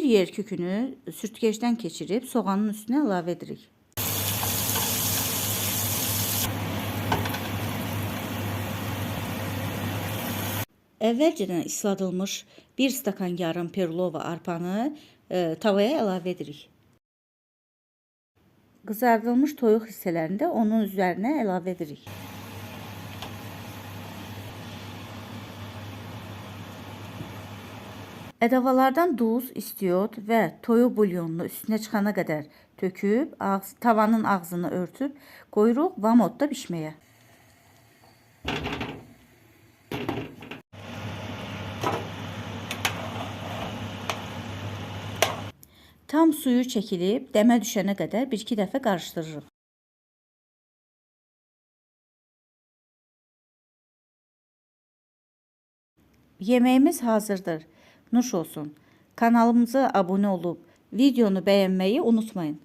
yer kökünü sürtgecdən keçirib soğanın üstünə əlavə edirik. Əvvəlcədən isladılmış 1 stakan yarım perlova arpanı tavaya əlavə edirik. Qızardılmış toyuq hissələrini də onun üzərinə əlavə edirik. Ədəvalardan duz, istiot və toyuq bulyonunu üstünə çıxana qədər töküb, tavanın ağzını örtüb qoyuruq vamodda bişməyə. Tam suyu çəkilib, dəmə düşənə qədər 1-2 dəfə qarışdırırıq. Yeməyimiz hazırdır. Nuş olsun. Kanalımıza abunə olub, videonu bəyənməyi unutmayın.